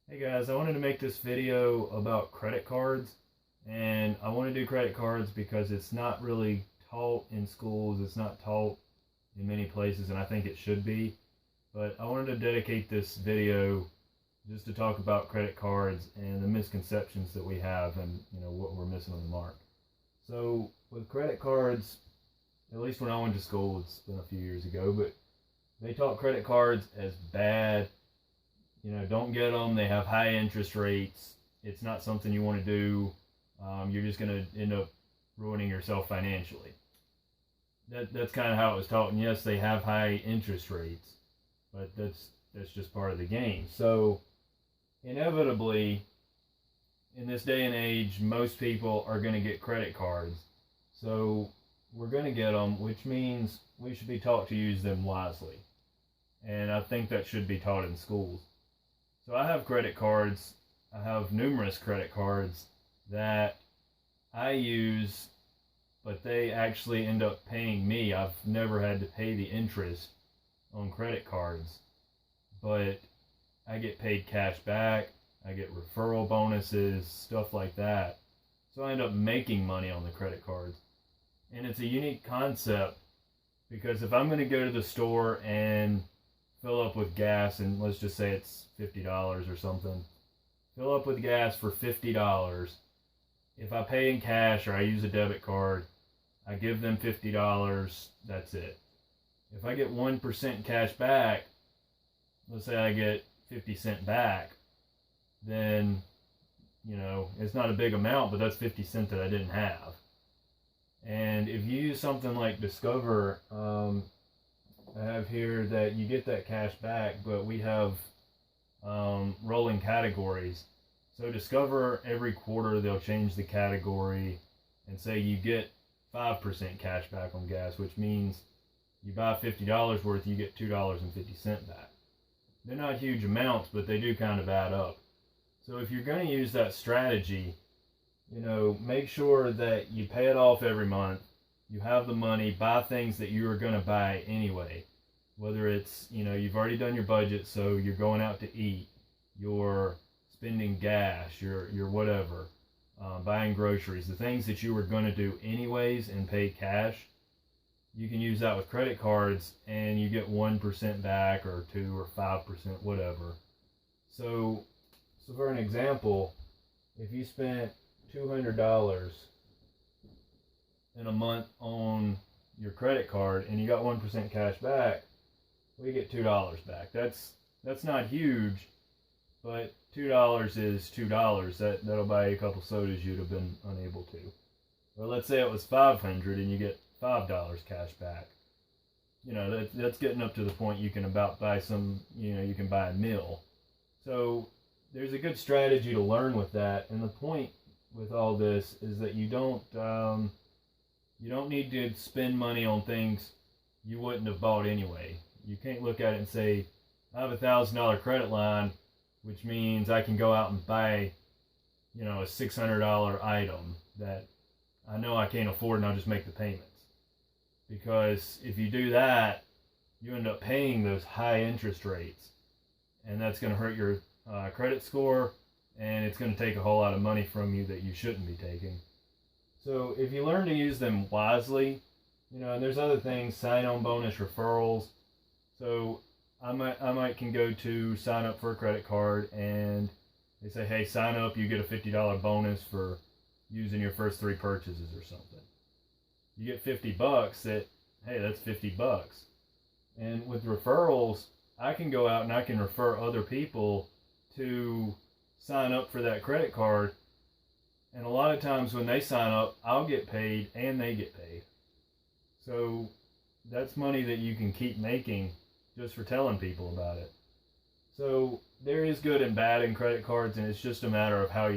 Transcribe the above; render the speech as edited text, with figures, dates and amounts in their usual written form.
Hey guys, I wanted to make this video about credit cards, and I want to do credit cards because it's not really taught in schools, it's not taught in many places, and I think it should be. But I wanted to dedicate this video just to talk about credit cards and the misconceptions that we have and what we're missing on the mark. So with credit cards, at least when I went to school, it's been a few years ago, but they taught credit cards as bad. Don't get them. They have high interest rates. It's not something you want to do. You're just going to end up ruining yourself financially. That's kind of how it was taught. And yes, they have high interest rates, but that's just part of the game. So inevitably, in this day and age, most people are going to get credit cards. So we're going to get them, which means we should be taught to use them wisely. And I think that should be taught in schools. So I have credit cards. I have numerous credit cards that I use, but they actually end up paying me. I've never had to pay the interest on credit cards, but I get paid cash back. I get referral bonuses, stuff like that. So I end up making money on the credit cards. And it's a unique concept because if I'm going to go to the store and fill up with gas, and let's just say it's $50 or something. Fill up with gas for $50. If I pay in cash or I use a debit card, I give them $50. That's it. If I get 1% cash back, let's say I get 50 cents back, then, it's not a big amount, but that's 50 cents that I didn't have. And if you use something like Discover, I have here that you get that cash back, but we have rolling categories. So Discover, every quarter they'll change the category and say you get 5% cash back on gas, which means you buy $50 worth, you get $2.50 back. They're not huge amounts, but they do kind of add up. So if you're going to use that strategy, make sure that you pay it off every month. You have the money, buy things that you are going to buy anyway. Whether it's, you've already done your budget, so you're going out to eat, you're spending gas, you're whatever, buying groceries, the things that you were going to do anyways and pay cash, you can use that with credit cards and you get 1% back or 2 or 5%, whatever. So for an example, if you spent $200 in a month on your credit card and you got 1% cash back, we get $2 back. That's not huge, but $2 is $2. That'll buy you a couple sodas you'd have been unable to. Or let's say it was $500 and you get $5 cash back. That's getting up to the point you can about buy some, you can buy a meal. So there's a good strategy to learn with that. And the point with all this is that you don't need to spend money on things you wouldn't have bought anyway. You can't look at it and say, I have a $1,000 credit line, which means I can go out and buy, a $600 item that I know I can't afford and I'll just make the payments. Because if you do that, you end up paying those high interest rates. And that's going to hurt your credit score, and it's going to take a whole lot of money from you that you shouldn't be taking. So if you learn to use them wisely, and there's other things, sign-on bonus, referrals. So I might can go to sign up for a credit card and they say, hey, sign up, you get a $50 bonus for using your first 3 purchases or something. You get $50, that's $50. And with referrals, I can go out and I can refer other people to sign up for that credit card. And a lot of times when they sign up, I'll get paid and they get paid. So that's money that you can keep making just for telling people about it. So there is good and bad in credit cards, and it's just a matter of how you